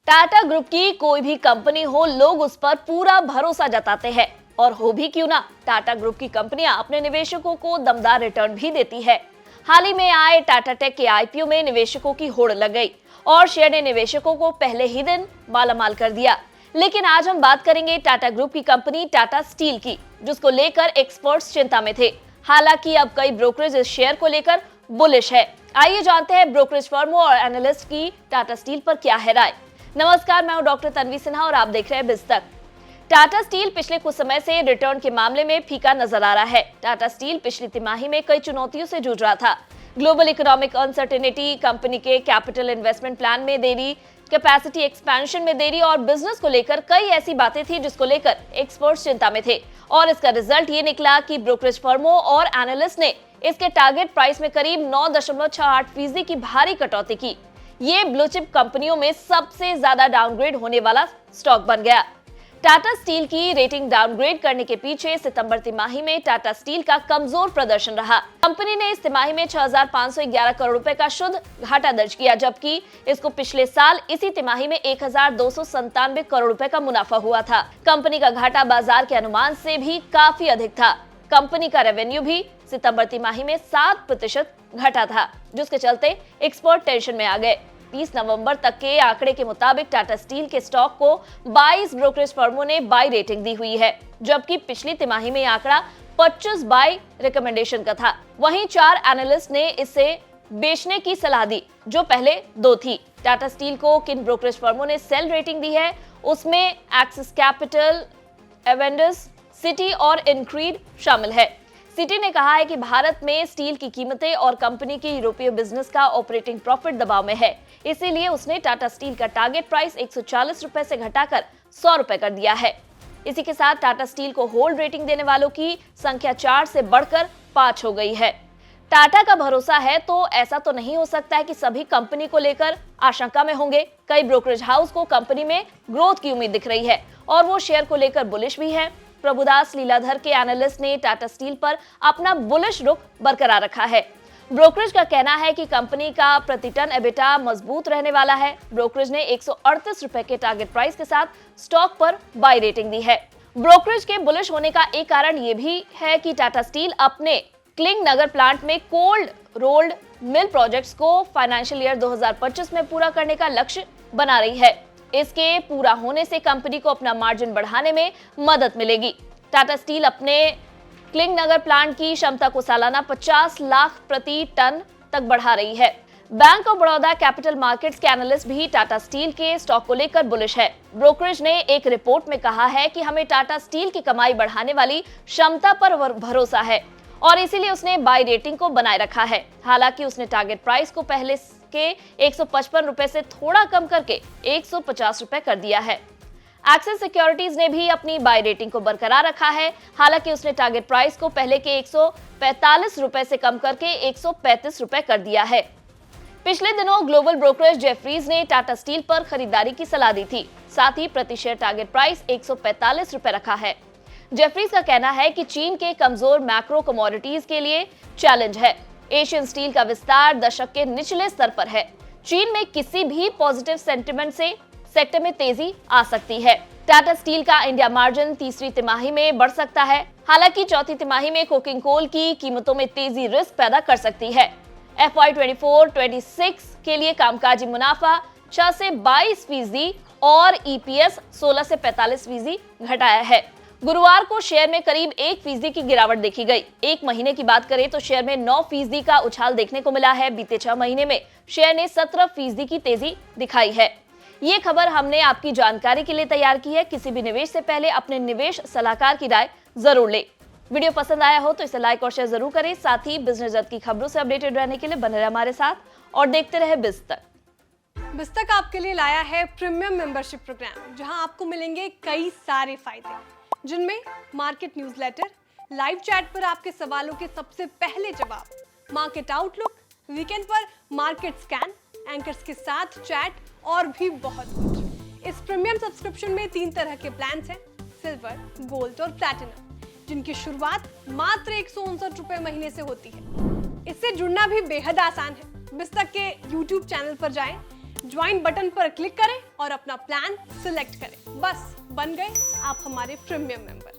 Tata group की कोई भी कंपनी हो, लोग उस पर पूरा भरोसा जताते हैं। और हो भी क्यों ना, टाटा ग्रुप की कंपनियां अपने निवेशकों को दमदार रिटर्न भी देती है। हाल ही में आए टाटा टेक के आईपीओ में निवेशकों की होड़ लग गई और शेयर ने निवेशकों को पहले ही दिन मालामाल कर दिया। लेकिन आज हम बात करेंगे टाटा ग्रुप की कंपनी टाटा स्टील की, जिसको लेकर एक्सपर्ट्स चिंता में थे। हालांकि अब कई ब्रोकरेज इस शेयर को लेकर बुलिश है। आइए जानते हैं ब्रोकरेज फर्मों और एनालिस्ट की टाटा स्टील पर क्या है राय। नमस्कार, मैं हूं डॉक्टर तन्वी सिन्हा और आप देख रहे हैं बिस्तक। टाटा स्टील पिछले कुछ समय से रिटर्न के मामले में फीका नजर आ रहा है। टाटा स्टील पिछली तिमाही में कई चुनौतियों से जूझ रहा था। ग्लोबल इकोनॉमिक अनसर्टेनिटी, कंपनी के कैपिटल इन्वेस्टमेंट प्लान में देरी, कैपेसिटी एक्सपेंशन में देरी और बिजनेस को लेकर कई ऐसी बातें थी जिसको लेकर एक्सपर्ट्स चिंता में थे। और इसका रिजल्ट ये निकला कि ब्रोकरेज फर्मों और एनालिस्ट ने इसके टारगेट प्राइस में करीब 9.68% की भारी कटौती की। ये ब्लू चिप कंपनियों में सबसे ज्यादा डाउनग्रेड होने वाला स्टॉक बन गया। टाटा स्टील की रेटिंग डाउनग्रेड करने के पीछे सितंबर तिमाही में टाटा स्टील का कमजोर प्रदर्शन रहा। कंपनी ने इस तिमाही में 6,511 करोड़ रुपए का शुद्ध घाटा दर्ज किया, जबकि इसको पिछले साल इसी तिमाही में 1,297 करोड़ रुपए का मुनाफा हुआ था। कंपनी का घाटा बाजार के अनुमान से भी काफी अधिक था। कंपनी का रेवेन्यू भी सितंबर तिमाही में 7% घटा था, जिसके चलते एक्सपर्ट टेंशन में आ गए। 30 नवंबर तक के आंकड़े के मुताबिक टाटा स्टील के स्टॉक को 22 ब्रोकरेज फर्मों ने बाय रेटिंग दी हुई है, जबकि पिछली तिमाही में आंकड़ा 25 बाय रिकमेंडेशन का था। वहीं 4 एनालिस्ट ने इसे बेचने की सलाह दी, जो पहले 2 थी। टाटा स्टील को किन ब्रोकरेज फर्मों ने सेल रेटिंग दी है, उसमें एक्सिस कैपिटल, एवेंडस, सिटी और इनक्रीड शामिल है। सिटी ने कहा है कि भारत में स्टील की कीमतें और कंपनी की यूरोपीय बिजनेस का ऑपरेटिंग प्रॉफिट दबाव में है, इसीलिए उसने टाटा स्टील का टारगेट प्राइस 140 रुपए से घटाकर 100 रुपए कर दिया है। इसी के साथ टाटा स्टील को होल्ड रेटिंग देने वालों की संख्या 4 से बढ़कर 5 हो गई है। टाटा का भरोसा है तो ऐसा तो नहीं हो सकता है कि सभी कंपनी को लेकर आशंका में होंगे। कई ब्रोकरेज हाउस को कंपनी में ग्रोथ की उम्मीद दिख रही है और वो शेयर को लेकर बुलिश भी है। प्रभुदास लीलाधर के एनालिस्ट ने टाटा स्टील पर अपना बुलिश रुख बरकरार रखा है। ब्रोकरेज का कहना है कि कंपनी का प्रति टन एबिटा मजबूत रहने वाला है। ब्रोकरेज ने 138 रुपए के टारगेट प्राइस के साथ स्टॉक पर बाय रेटिंग दी है। ब्रोकरेज के बुलिश होने का एक कारण ये भी है कि टाटा स्टील अपने क्लिंग नगर प्लांट में कोल्ड रोल्ड मिल प्रोजेक्ट्स को फाइनेंशियल ईयर 2025 में पूरा करने का लक्ष्य बना रही है। इसके पूरा होने से कंपनी को अपना मार्जिन बढ़ाने में मदद मिलेगी। टाटा स्टील अपने क्लिंग नगर प्लांट की क्षमता को सालाना 50 लाख प्रति टन तक बढ़ा रही है। Bank of Baroda capital markets के एनालिस्ट भी टाटा स्टील के स्टॉक को लेकर बुलिश है। ब्रोकरेज ने एक रिपोर्ट में कहा है कि हमें टाटा स्टील की कमाई बढ़ाने वाली क्षमता पर भरोसा है और इसीलिए उसने बाय रेटिंग को बनाए रखा है। हालांकि उसने टारगेट प्राइस को पहले के 155 रुपए से थोड़ा कम करके 150 रुपए कर दिया है। एक्सिस सिक्योरिटीज ने भी अपनी बाय रेटिंग को बरकरार रखा है। हालांकि उसने टारगेट प्राइस को पहले के 145 रुपए से कम करके 135 रुपए कर दिया है। पिछले दिनों ग्लोबल ब्रोकरेज जेफरीज ने टाटा स्टील पर खरीदारी की सलाह दी थी। साथ ही प्रति शेयर टारगेट प्राइस 145 रुपए रखा है। जेफरीज का कहना है कि चीन के कमजोर मैक्रो कमोडिटीज के लिए चैलेंज है। एशियन स्टील का विस्तार दशक के निचले स्तर पर है। चीन में किसी भी पॉजिटिव सेंटिमेंट से सेक्टर में तेजी आ सकती है। टाटा स्टील का इंडिया मार्जिन तीसरी तिमाही में बढ़ सकता है। हालांकि चौथी तिमाही में कोकिंग कोल की कीमतों में तेजी रिस्क पैदा कर सकती है। FY 24-26 के लिए कामकाजी मुनाफा 6 से 22% और EPS 16 से 45% घटाया है। गुरुवार को शेयर में करीब 1% की गिरावट देखी गई। एक महीने की बात करें तो शेयर में 9% का उछाल देखने को मिला है। बीते 6 महीने में शेयर ने 17% की तेजी दिखाई है। ये खबर हमने आपकी जानकारी के लिए तैयार की है। किसी भी निवेश से पहले अपने निवेश सलाहकार की राय जरूर ले। वीडियो पसंद आया हो तो इसे लाइक और शेयर जरूर करें। साथ ही बिजनेस जगत की खबरों से अपडेटेड रहने के लिए बने रहे हमारे साथ और देखते रहे बिस्तक। बिस्तक आपके लिए लाया है प्रीमियम मेंबरशिप प्रोग्राम, जहां आपको मिलेंगे कई सारे फायदे, जिनमें मार्केट न्यूज़लेटर, लाइव चैट पर आपके सवालों के सबसे पहले जवाब, मार्केट आउटलुक, वीकेंड पर मार्केट स्कैन, एंकर्स के साथ चैट और भी बहुत कुछ। इस प्रीमियम सब्सक्रिप्शन में 3 तरह के प्लान्स हैं, सिल्वर, गोल्ड और प्लैटिनम, जिनकी शुरुआत मात्र 159 रुपए महीने से होती है। इससे जुड़ना भी बेहद आसान है। बिस्तक के YouTube चैनल पर जाएं, ज्वाइन बटन पर क्लिक करें और अपना प्लान सिलेक्ट करें। बस बन गए आप हमारे प्रीमियम मेंबर।